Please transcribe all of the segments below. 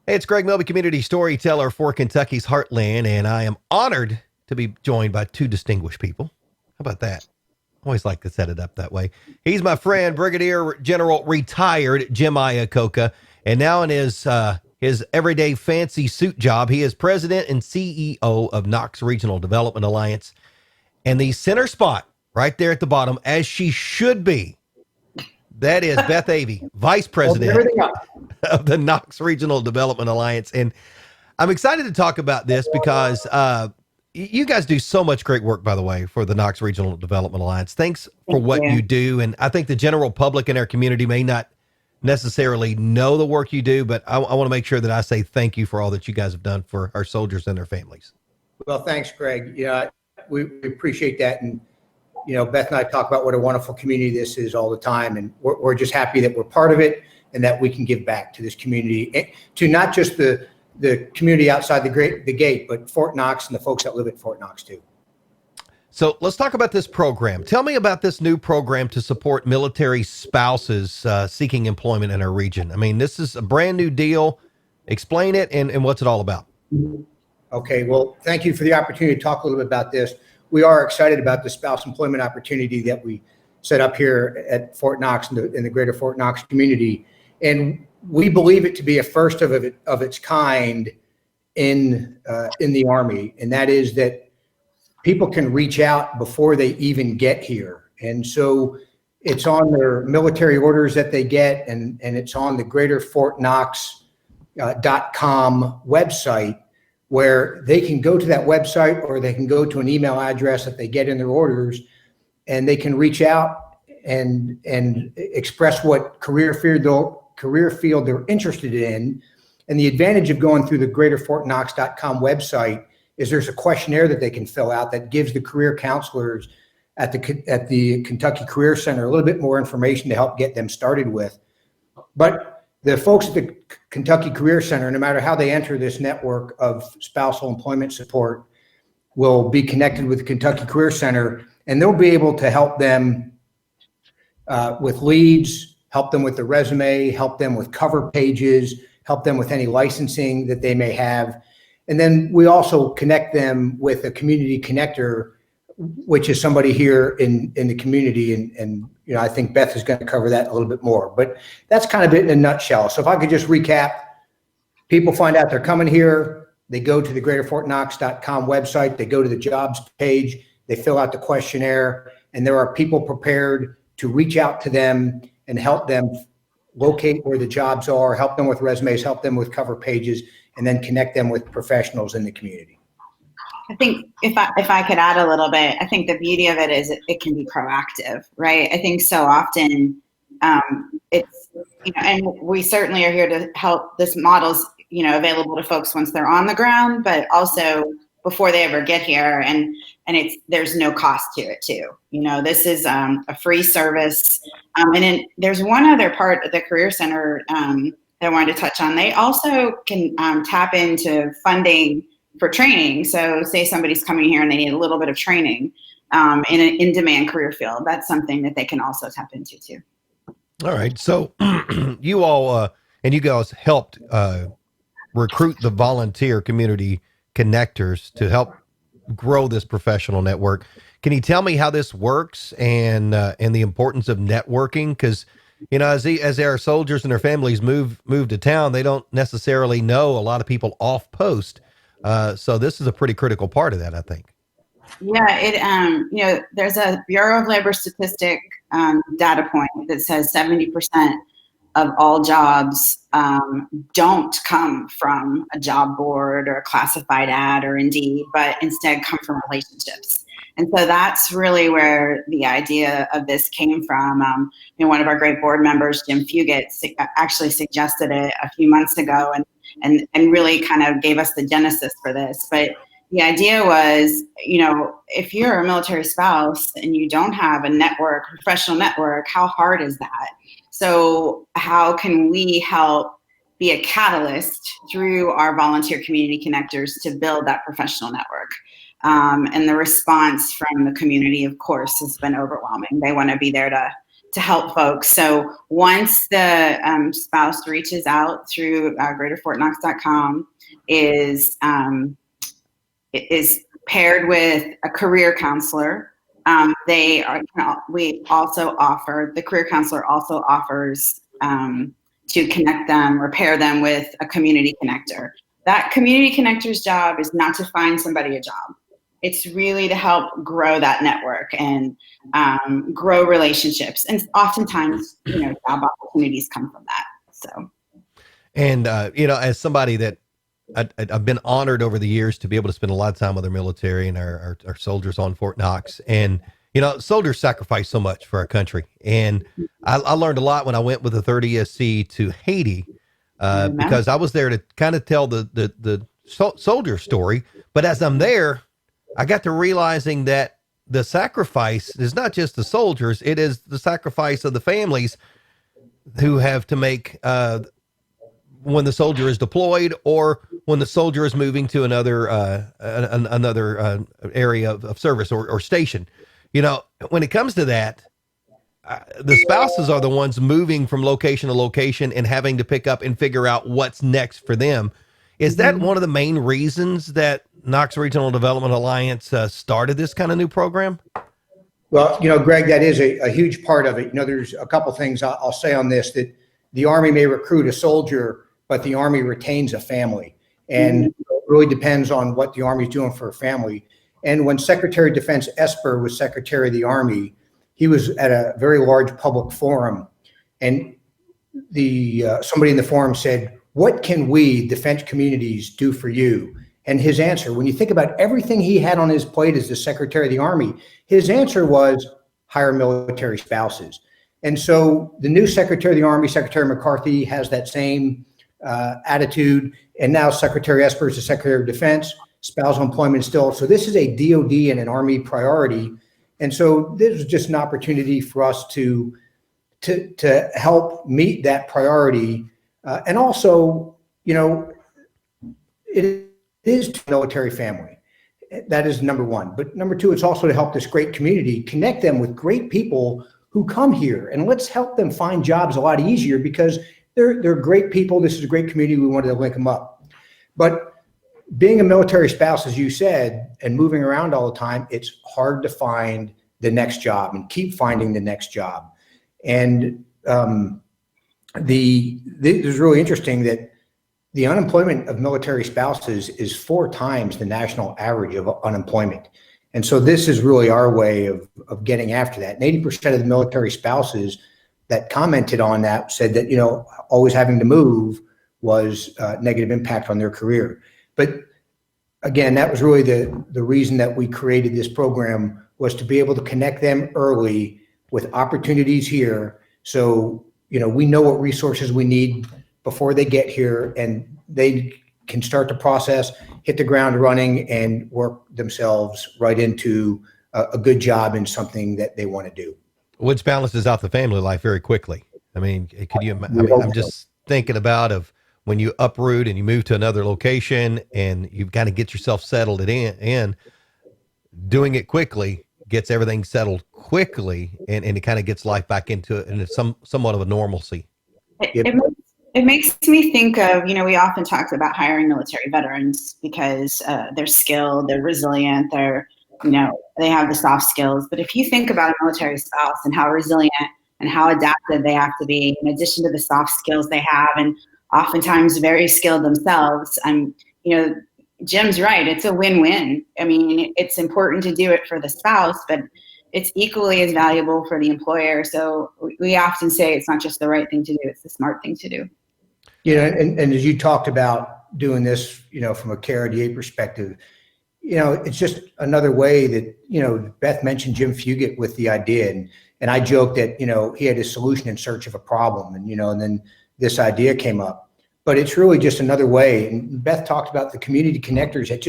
Hey, it's Greg Melby, community storyteller for Kentucky's Heartland, and I am honored to be joined by two distinguished people. How about that? Always like to set it up that way. He's my friend, Brigadier General retired Jim Iacocca, and now in his everyday fancy suit job, he is president and CEO of Knox Regional Development Alliance, and the center spot right there at the bottom, as she should be. That is Beth Avey, Vice President of the Knox Regional Development Alliance. And I'm excited to talk about this because you guys do so much great work, by the way, for the Knox Regional Development Alliance. Thanks for what you do. And I think the general public in our community may not necessarily know the work you do, but I want to make sure that I say thank you for all that you guys have done for our soldiers and their families. Well, thanks, Greg. Yeah, we appreciate that. And, you know, Beth and I talk about what a wonderful community this is all the time. And we're just happy that we're part of it and that we can give back to this community, to not just the community outside the gate, but Fort Knox and the folks that live at Fort Knox too. So let's talk about this program. Tell me about this new program to support military spouses seeking employment in our region. I mean, this is a brand new deal. Explain it and what's it all about. Okay, well, thank you for the opportunity to talk a little bit about this. We are excited about the spouse employment opportunity that we set up here at Fort Knox in the greater Fort Knox community. And we believe it to be a first of its kind in the Army. And that is that people can reach out before they even get here. And so it's on their military orders that they get, and it's on the greater Fort Knox.com website, where they can go to that website or they can go to an email address that they get in their orders, and they can reach out and express what career field they're interested in. And the advantage of going through the greaterfortknox.com website is there's a questionnaire that they can fill out that gives the career counselors at the Kentucky Career Center a little bit more information to help get them started with. But the folks at the Kentucky Career Center, no matter how they enter this network of spousal employment support, will be connected with the Kentucky Career Center, and they'll be able to help them with leads, help them with the resume, help them with cover pages, help them with any licensing that they may have. And then we also connect them with a community connector, which is somebody here in the community. And you know, I think Beth is going to cover that a little bit more, but that's kind of it in a nutshell. So if I could just recap, people find out they're coming here, they go to the greaterfortknox.com website, they go to the jobs page, they fill out the questionnaire, and there are people prepared to reach out to them and help them locate where the jobs are, help them with resumes, help them with cover pages, and then connect them with professionals in the community. I think if I could add a little bit, I think the beauty of it is it can be proactive, right? I think so often it's, you know, and we certainly are here to help. This model's, you know, available to folks once they're on the ground, but also before they ever get here, and there's no cost to it too. You know, this is a free service, and then there's one other part of the Career Center that I wanted to touch on. They also can tap into funding for training. So say somebody's coming here and they need a little bit of training in an in-demand career field. That's something that they can also tap into too. All right. So you all and you guys helped recruit the volunteer community connectors to help grow this professional network. Can you tell me how this works and the importance of networking? Because, you know, as our soldiers and their families move to town, they don't necessarily know a lot of people off post. So this is a pretty critical part of that, I think. Yeah, you know, there's a Bureau of Labor Statistic data point that says 70% of all jobs don't come from a job board or a classified ad or Indeed, but instead come from relationships. And so that's really where the idea of this came from. You know, one of our great board members, Jim Fugit, actually suggested it a few months ago and really kind of gave us the genesis for this. But the idea was, you know, if you're a military spouse and you don't have a network, professional network, how hard is that? So how can we help be a catalyst through our volunteer community connectors to build that professional network? And the response from the community, of course, has been overwhelming. They want to be there to help folks. So once the spouse reaches out through greaterfortknox.com, is paired with a career counselor. We also offer, the career counselor also offers to connect them or pair them with a community connector. That community connector's job is not to find somebody a job. It's really to help grow that network and grow relationships. And oftentimes, job opportunities come from that. So, and as somebody that I've been honored over the years to be able to spend a lot of time with our military and our soldiers on Fort Knox. And, soldiers sacrifice so much for our country. And I learned a lot when I went with the 3rd ESC to Haiti, because I was there to kind of tell the soldier story. But as I'm there, I got to realizing that the sacrifice is not just the soldiers, it is the sacrifice of the families who have to make, when the soldier is deployed or when the soldier is moving to another area of service or station. When it comes to that, the spouses are the ones moving from location to location and having to pick up and figure out what's next for them. Is that one of the main reasons that Knox Regional Development Alliance started this kind of new program? Well, Greg, that is a huge part of it. There's a couple things I'll say on this, that the Army may recruit a soldier, but the Army retains a family. And it really depends on what the Army is doing for a family. And when Secretary of Defense Esper was Secretary of the Army, he was at a very large public forum, and somebody in the forum said, "What can we defense communities do for you?" And his answer, when you think about everything he had on his plate as the Secretary of the Army, his answer was hire military spouses. And so the new Secretary of the Army, Secretary McCarthy, has that same attitude. And now Secretary Esper is the Secretary of Defense. Spousal employment still. So this is a DOD and an Army priority. And so this is just an opportunity for us to help meet that priority. And also, it is to military family. That is number one. But number two, it's also to help this great community, connect them with great people who come here, and let's help them find jobs a lot easier, because they're great people. This is a great community. We wanted to link them up. But being a military spouse, as you said, and moving around all the time, it's hard to find the next job and keep finding the next job. And it's really interesting that the unemployment of military spouses is 4 times the national average of unemployment. And so this is really our way of getting after that. And 80% of the military spouses that commented on that said that, always having to move was a negative impact on their career. But again, that was really the reason that we created this program, was to be able to connect them early with opportunities here. So, we know what resources we need before they get here, and they can start the process, hit the ground running, and work themselves right into a good job in something that they want to do. Which balances out the family life very quickly. I mean, I'm just thinking about when you uproot and you move to another location and you kind of get yourself settled in, doing it quickly gets everything settled quickly, and it kind of gets life back into it, and it's somewhat of a normalcy. It makes me think of, we often talk about hiring military veterans because they're skilled, they're resilient, they have the soft skills. But if you think about a military spouse and how resilient and how adaptive they have to be, in addition to the soft skills they have, and oftentimes very skilled themselves, Jim's right. It's a win-win. I mean, it's important to do it for the spouse, but it's equally as valuable for the employer. So we often say it's not just the right thing to do, it's the smart thing to do. And as you talked about doing this, from a KRDA perspective, it's just another way that, Beth mentioned Jim Fugit with the idea. And I joked that, he had a solution in search of a problem, and then this idea came up. But it's really just another way. And Beth talked about the community connectors, that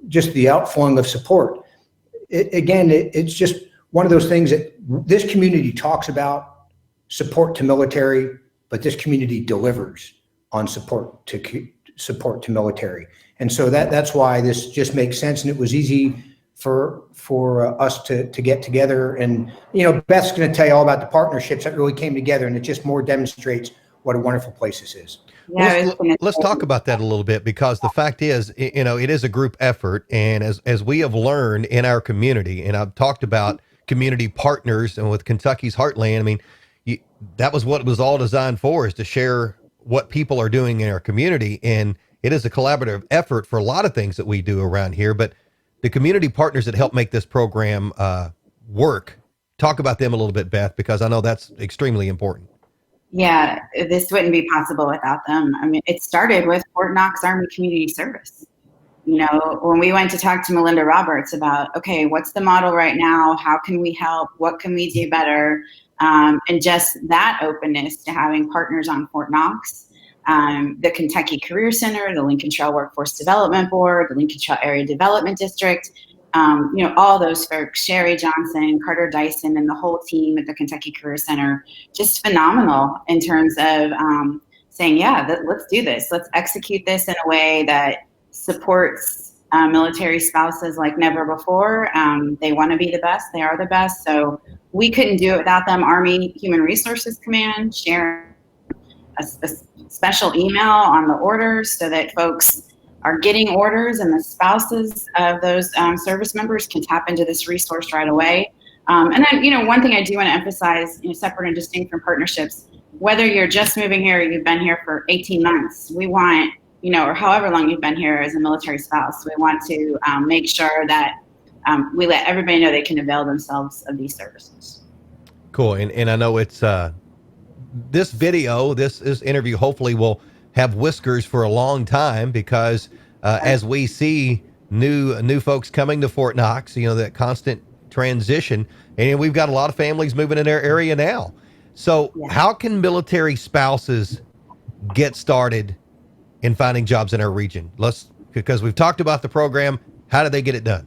just the outflowing of support. It's just one of those things that this community talks about support to military, but this community delivers on support to military. And so that's why this just makes sense. And it was easy for us to get together. And, Beth's going to tell you all about the partnerships that really came together, and it just more demonstrates what a wonderful place this is. Yeah, Let's talk about that a little bit, because the fact is, it is a group effort. And as we have learned in our community, and I've talked about community partners and with Kentucky's Heartland, I mean, that was what it was all designed for, is to share what people are doing in our community. And it is a collaborative effort for a lot of things that we do around here, but the community partners that help make this program work, talk about them a little bit, Beth, because I know that's extremely important. Yeah, this wouldn't be possible without them. I mean, it started with Fort Knox Army Community Service. When we went to talk to Melinda Roberts about, okay, what's the model right now? How can we help? What can we do better? And just that openness to having partners on Fort Knox, the Kentucky Career Center, the Lincoln Trail Workforce Development Board, the Lincoln Trail Area Development District, all those folks, Sherry Johnson, Carter Dyson, and the whole team at the Kentucky Career Center, just phenomenal in terms of saying, let's do this. Let's execute this in a way that supports military spouses like never before. They want to be the best. They are the best. So we couldn't do it without them. Army Human Resources Command sharing a special email on the orders so that folks are getting orders, and the spouses of those service members can tap into this resource right away. And then, one thing I do want to emphasize, separate and distinct from partnerships, whether you're just moving here or you've been here for 18 months, we want, or however long you've been here as a military spouse, we want to make sure that we let everybody know they can avail themselves of these services. Cool. And I know it's this interview hopefully will have whiskers for a long time, because as we see new folks coming to Fort Knox, that constant transition, and we've got a lot of families moving in our area now. So how can military spouses get started in finding jobs in our region? Because we've talked about the program, how do they get it done?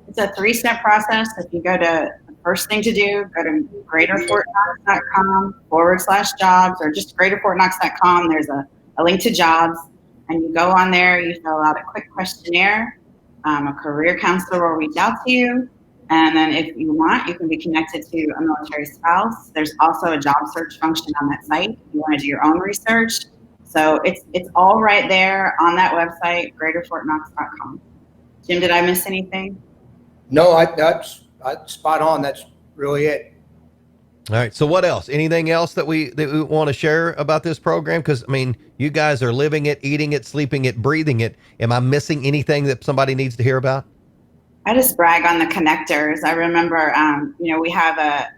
It's a 3-step process. If you go to, the first thing to do, go to greaterfortknox.com/jobs, or just greaterfortknox.com. There's a link to jobs, and you go on there, you fill out a quick questionnaire. A career counselor will reach out to you. And then if you want, you can be connected to a military spouse. There's also a job search function on that site if you want to do your own research. So it's all right there on that website, greaterfortknox.com. Jim, did I miss anything? No, that's spot on. That's really it. All right. So what else? Anything else that we want to share about this program? Because, you guys are living it, eating it, sleeping it, breathing it. Am I missing anything that somebody needs to hear about? I just brag on the connectors. I remember, we have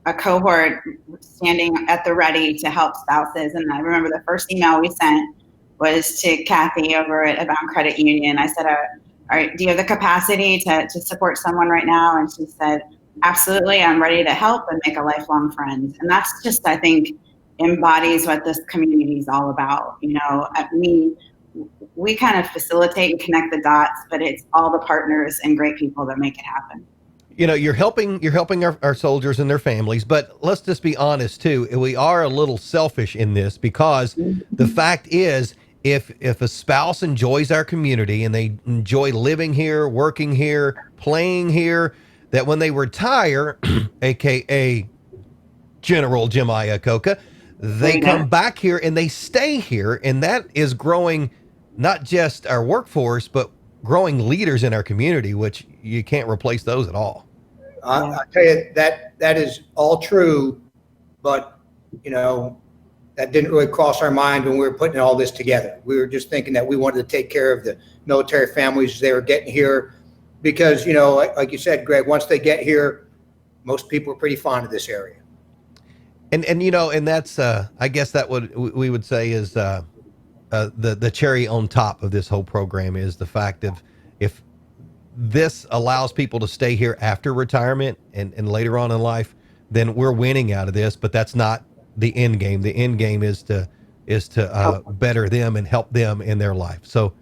a cohort standing at the ready to help spouses. And I remember the first email we sent was to Kathy over at Abound Credit Union. I said, all right, do you have the capacity to support someone right now? And she said, absolutely, I'm ready to help and make a lifelong friend. And that's just, I think, embodies what this community is all about. We kind of facilitate and connect the dots, but it's all the partners and great people that make it happen. You're helping our soldiers and their families, but let's just be honest too. We are a little selfish in this, because the fact is, if a spouse enjoys our community and they enjoy living here, working here, playing here, that when they retire, AKA General Jim Iacocca, they come back here and they stay here. And that is growing not just our workforce, but growing leaders in our community, which you can't replace those at all. I tell you, that is all true, but that didn't really cross our mind when we were putting all this together. We were just thinking that we wanted to take care of the military families as they were getting here, because like you said, Greg, once they get here, most people are pretty fond of this area. And that's I guess that we would say is the cherry on top of this whole program, is the fact of, if this allows people to stay here after retirement and later on in life, then we're winning out of this. But that's not the end game. The end game is to better them and help them in their life. So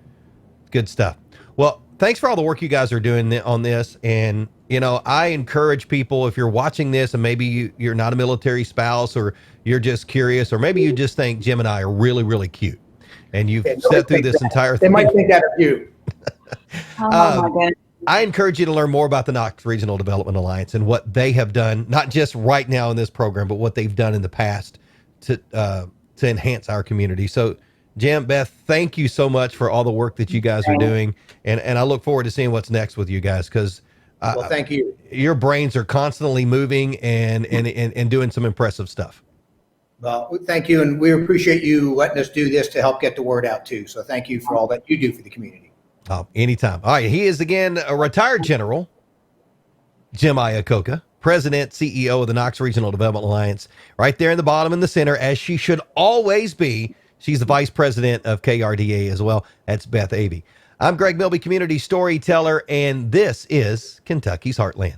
good stuff. Well, thanks for all the work you guys are doing on this. And, I encourage people, if you're watching this and maybe you're not a military spouse, or you're just curious, or maybe you just think Jim and I are really, really cute, and you've sat through this entire thing. They might think that of you. Oh my goodness. I encourage you to learn more about the Knox Regional Development Alliance and what they have done, not just right now in this program, but what they've done in the past to enhance our community. So, Jim, Beth, thank you so much for all the work that you guys are doing, and I look forward to seeing what's next with you guys because. Well, thank you. Your brains are constantly moving and doing some impressive stuff. Well, thank you, and we appreciate you letting us do this to help get the word out too. So thank you for all that you do for the community. Oh, anytime. All right. He is again a retired general, Jim Iacocca, President, CEO of the Knox Regional Development Alliance, right there in the bottom in the center, as she should always be. She's the Vice President of KRDA as well. That's Beth Avey. I'm Greg Milby, community storyteller, and this is Kentucky's Heartland.